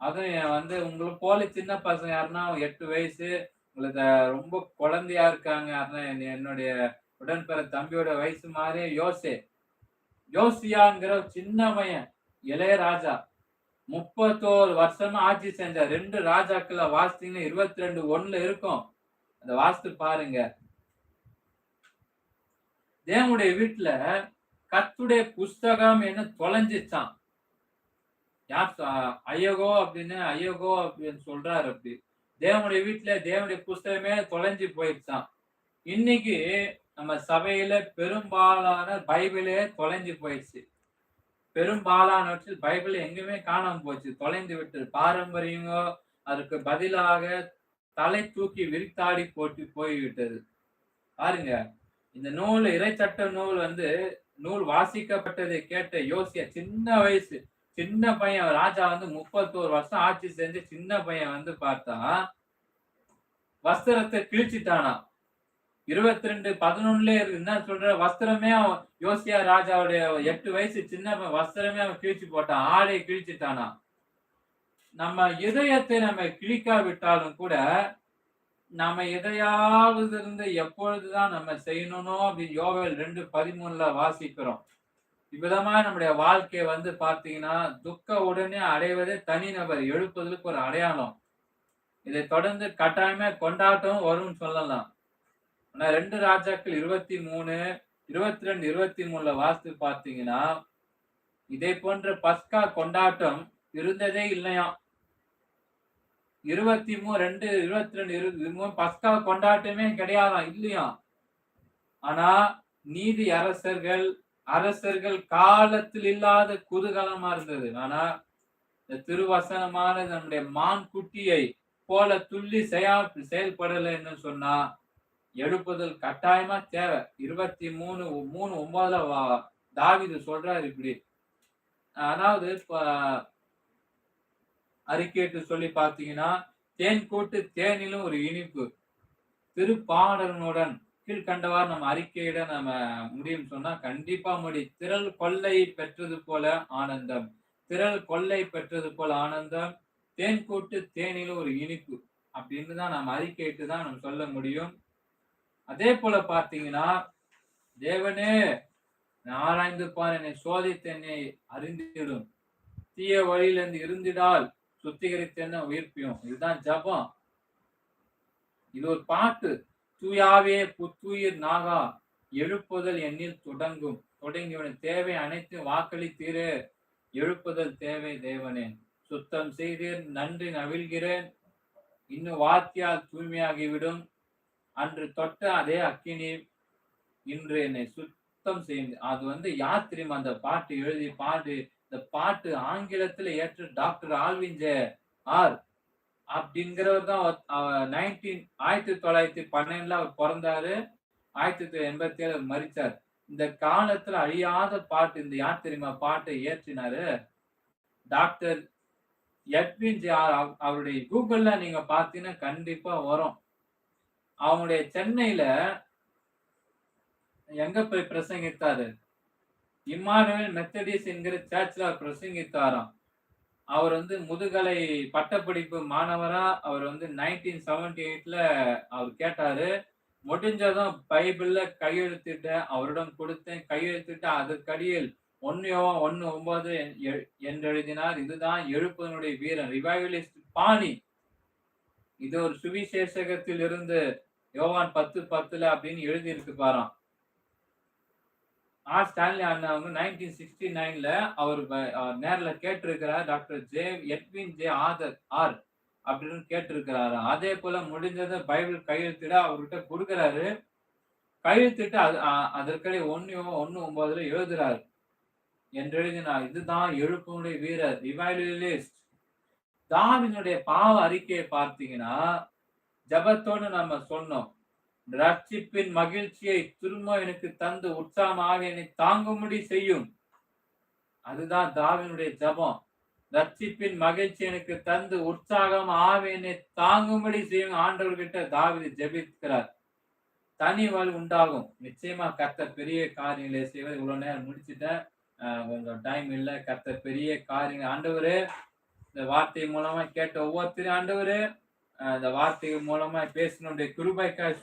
அதுவும் வந்து உங்களை போல சின்ன பசங்க யாருன்னா 8 வயசு உங்களுக்கு ரொம்ப குழந்தையா இருக்காங்க யாருன்னா என்னுடைய உடன்பிற தம்பியோட வயசு மாதிரி யோசியாங்கிற ஒரு சின்ன பையன் இளையராஜா 31 வருஷமா ஆட்சி செஞ்சார். 2 ராஜாக்களை வாசித்தீங்கன்னா 22:1 இருக்கும். அந்த வாஸ்து பாருங்க. தேவனுடைய வீட்டுல கர்த்தருடைய புஸ்தகம் என்ன தொலைஞ்சிச்சான். யார் ஐயகோ அப்படின்னு சொல்றாரு அப்படி. தேவனுடைய வீட்டுல தேவனுடைய புஸ்தகமே தொலைஞ்சு போயிடுச்சான். இன்னைக்கு நம்ம சபையில பெரும்பாலான பைபிளே தொலைஞ்சு போயிடுச்சு. பெரும்பாலானவற்றில் பைபிள் எங்குமே காணாம போச்சு. தொலைந்து விட்டது. பாரம்பரியமோ அதற்கு பதிலாக தலை தூக்கி விரித்தாடி போட்டு போய்விட்டது. பாருங்க, இந்த நூல் இறைச்சட்ட நூல் வந்து நூல் வாசிக்கப்பட்டதை கேட்ட யோசியா சின்ன வயசு சின்ன பையன் ராஜா வந்து 31 வருஷம் ஆட்சி செஞ்சு சின்ன பையன் வந்து பார்த்தா வஸ்திரத்தை கிழிச்சிட்டானா. 22:11 என்ன சொல்ற வஸ்திரமே யோசியா ராஜாவுடைய 8 வயசு சின்ன வஸ்திரமே அவன் கிழிச்சு போட்டான். ஆடை கிழிச்சிட்டானா. நம்ம இதயத்தை நம்ம கிழிக்காவிட்டாலும் கூட நம்ம எதையாவது இருந்து எப்பொழுதுதான் நம்ம செய்யணும்னோ அப்படின்னு யோவேல் 2:13 வாசிக்கிறோம். இவ்விதமா நம்முடைய வாழ்க்கையை வந்து பாத்தீங்கன்னா துக்க உடனே அடைவதே தனிநபர் எழுப்புதலுக்கு ஒரு அடையாளம். இதை தொடர்ந்து கட்டாயமே கொண்டாட்டம் வரும்னு சொல்லலாம். ஆனா 2 ராஜாக்கள் 23, 22, 23 வாசித்து பார்த்தீங்கன்னா இதே போன்ற பஸ்கா கொண்டாட்டம் இருந்ததே இல்லையாம். 23, 22, 23 பஸ்கா கொண்டாட்டமே கிடையாதாம், இல்லையாம். ஆனா நீதி அரசர்கள் காலத்தில் இல்லாத குதூகலமா இருந்தது. ஆனா இந்த திருவசனமான நம்முடைய மான் குட்டியை போல துள்ளி செயல்படலைன்னு சொன்னா எழுப்புதல் கட்டாயமா தேவை. 23:3-9 தாவீது சொல்றாரு இப்படி. அதாவது அறிக்கையிட்டு சொல்லி பாத்தீங்கன்னா தேன் கூட்டு தேனிலும் ஒரு இனிப்பு திருப்பாடனுடன் கீழ்கண்டவாறு நம்ம அறிக்கையிட நம்ம முடியும் சொன்னா கண்டிப்பா முடியும். திரள் கொள்ளை பெற்றது போல ஆனந்தம், தேன் கூட்டு தேனிலும் ஒரு இனிப்பு அப்படின்னு தான் நம்ம அறிக்கையிட்டு தான் நம்ம சொல்ல முடியும். அதே போல பாத்தீங்கன்னா தேவனே ஆராய்ந்து பார், என்னை சோதித்து என்னை அறிந்திடும், தீய வழியிலிருந்து இருந்திடால் சுத்திகரித்து என்ன உயிர்ப்பியும். இதுதான் ஜபம். இது ஒரு பாட்டு. தூயாவே புத்துயிர் நாகா எழுப்புதல் என்னில் தொடங்கியவன் தேவை அனைத்து வாக்களித்தீரே. எழுப்புதல் தேவை தேவனே. சுத்தம் செய்தீர், நன்றி நவிழ்கிறேன், இன்னும் வார்த்தையால் தூய்மையாகிவிடும். அன்று தொட்ட அதே அக்கினி இன்று என்னை சுத்தம் செய்யும். அது வந்து யார் தெரியுமா அந்த பாட்டு எழுதி இந்த பாட்டு ஆங்கிலத்துல ஏற்ற டாக்டர் ஆல்வின் ஜே ஆர் அப்படிங்கிறவர் தான் 1912 அவர் பிறந்தாரு. 1987 மரிச்சார். இந்த காலத்துல அழியாத பாட்டு இந்த யார் தெரியுமா பாட்டை இயற்றினாரு? Doctor Edwin J R. அவருடைய கூகுள்ல நீங்க பாத்தீங்கன்னா கண்டிப்பா வரும். அவங்களுடைய சென்னையில எங்க போய் பிரசங்கித்தாரு? இம்மானுவேல் மெத்தடிஸ் என்கிற சர்ச்ல பிரசங்கித்தாராம். அவர் வந்து முதுகலை பட்டப்படிப்பு மாணவரா அவர் வந்து 1978ல அவர் கேட்டாரு. முடிஞ்சதும் பைபிள்ல கையெழுத்திட்டேன், அவரிடம் கொடுத்தேன், கையெழுத்திட்டு அதற்கடியில் 1 என்று எழுதினார். இதுதான் எழுப்புதலுடைய வீரன், ரிவைவலிஸ்ட் பாணி. இது ஒரு சுவிசேஷகத்தில் இருந்து யோவான் 10:10 அப்படின்னு எழுதி இருக்கு பாராம். ஸ்டான்லி அண்ணா அவங்க 1969ல அவர் நேர்ல கேட்டிருக்கிறார். டாக்டர் எட்வின் ஜே ஆர் அப்படின்னு கேட்டிருக்கிறாரு. அதே போல முடிஞ்சதை பைபிள் கையெழுத்திட அவர்கிட்ட கொடுக்கிறாரு. கையெழுத்திட்டு அதற்கடைய 1:9 எழுதுறாரு என்று எழுதினார். இதுதான் எழுப்புடைய வீரர், ரிவைவலிஸ்ட். தாவீதுடைய பாவ அறிக்கையை பார்த்தீங்கன்னா ஜபத்தோடு நம்ம சொன்னோம். ரட்சிப்பின் மகிழ்ச்சியை திரும்ப எனக்கு தந்து உற்சாகமாக என்னை தாங்கும்படி செய்யும். அதுதான் தாவீதுடைய ஜபம். ரட்சிப்பின் மகிழ்ச்சி எனக்கு தந்து உற்சாகம் என்னை தாங்கும்படி செய்யும் ஆண்டவர்கிட்ட தாவீது ஜெபிக்கிறார். தனி வாழ் உண்டாகும். நிச்சயமா கர்த்தர் பெரிய காரியங்களை செய்வது. இவ்வளவு நேரம் முடிச்சுட்டேன், கொஞ்சம் டைம் இல்லை. கர்த்தர் பெரிய காரியங்கள். ஆண்டவரே இந்த வார்த்தை மூலமா கேட்ட ஒவ்வொருத்தரையும் ஆண்டவரே, இந்த வார்த்தை மூலமா பேசினுடைய கிருபைக்காய்